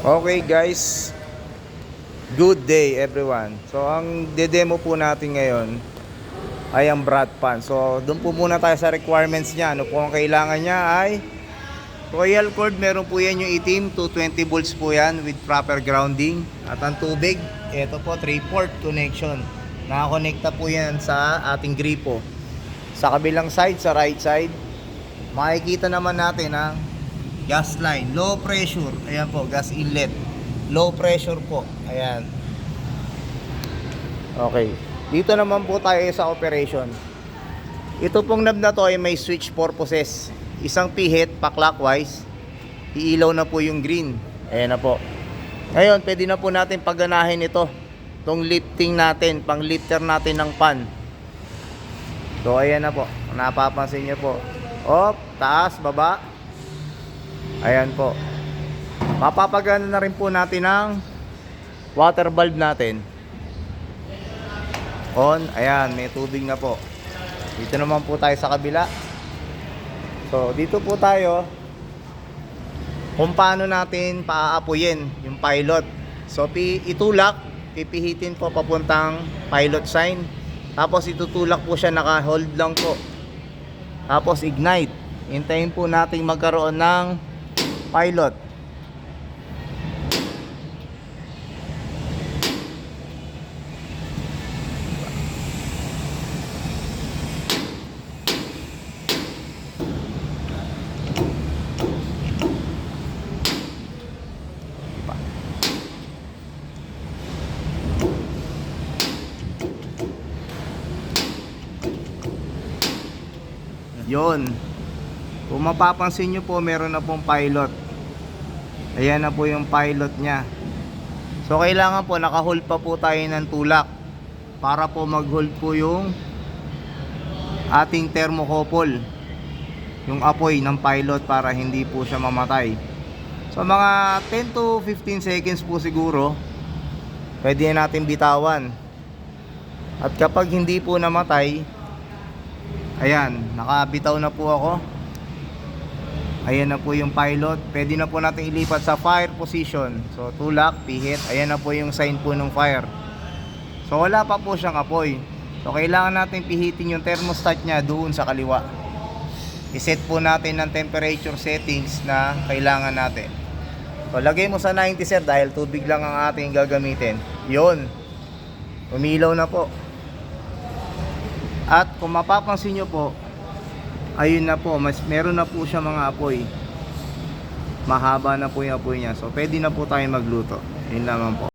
Okay guys, good day everyone. So ang de-demo po natin ngayon ay ang brad pan. So doon po muna tayo sa requirements niya. Ano po ang kailangan niya ay coil cord, meron po yan yung itim, 220 volts po yan with proper grounding. At ang tubig, ito po 3-port connection. Nakakonekta po yan sa ating gripo. Sa kabilang side, sa right side, makikita naman natin ang gas line, low pressure. Ayan po, gas inlet, low pressure po. Ayan. Okay, dito naman po tayo sa operation. Ito pong knob na to ay may switch purposes. Isang pihit pa clockwise, iilaw na po yung green. Ayan na po. Ngayon, pwede na po natin pagganahin ito, itong lifting natin, pang lifter natin ng pan. So ayan na po, napapansin nyo po, op, taas, baba. Ayan po. Mapapagana na rin po natin ang water valve natin. On, ayan, may tubig na po. Dito naman po tayo sa kabila. So dito po tayo kung paano natin paaapuyin yung pilot. So itulak, pipihitin po papuntang pilot sign. Tapos itutulak po siya, naka-hold lang po. Tapos ignite. Hintayin po natin magkaroon ng pilot. Yun. Kung mapapansin nyo po, meron na pong pilot. Ayan na po yung pilot nya. So kailangan po naka-hold pa po tayo ng tulak para po mag-hold po yung ating thermocouple, yung apoy ng pilot, para hindi po siya mamatay. So mga 10 to 15 seconds po siguro pwede natin bitawan. At kapag hindi po namatay, ayan, nakabitaw na po ako. Ayan na po yung pilot. Pwede na po natin ilipat sa fire position. So tulak, pihit, ayan na po yung sign po ng fire. So wala pa po siyang apoy. So kailangan natin pihitin yung thermostat nya doon sa kaliwa. I-set po natin ng temperature settings na kailangan natin. So lagay mo sa 90 sir, dahil tubig lang ang ating gagamitin. Yun, umilaw na po. At kung mapapansin nyo po, ayun na po, meron na po siya mga apoy. Mahaba na po yung apoy niya. So pwede na po tayo magluto. Yun naman po.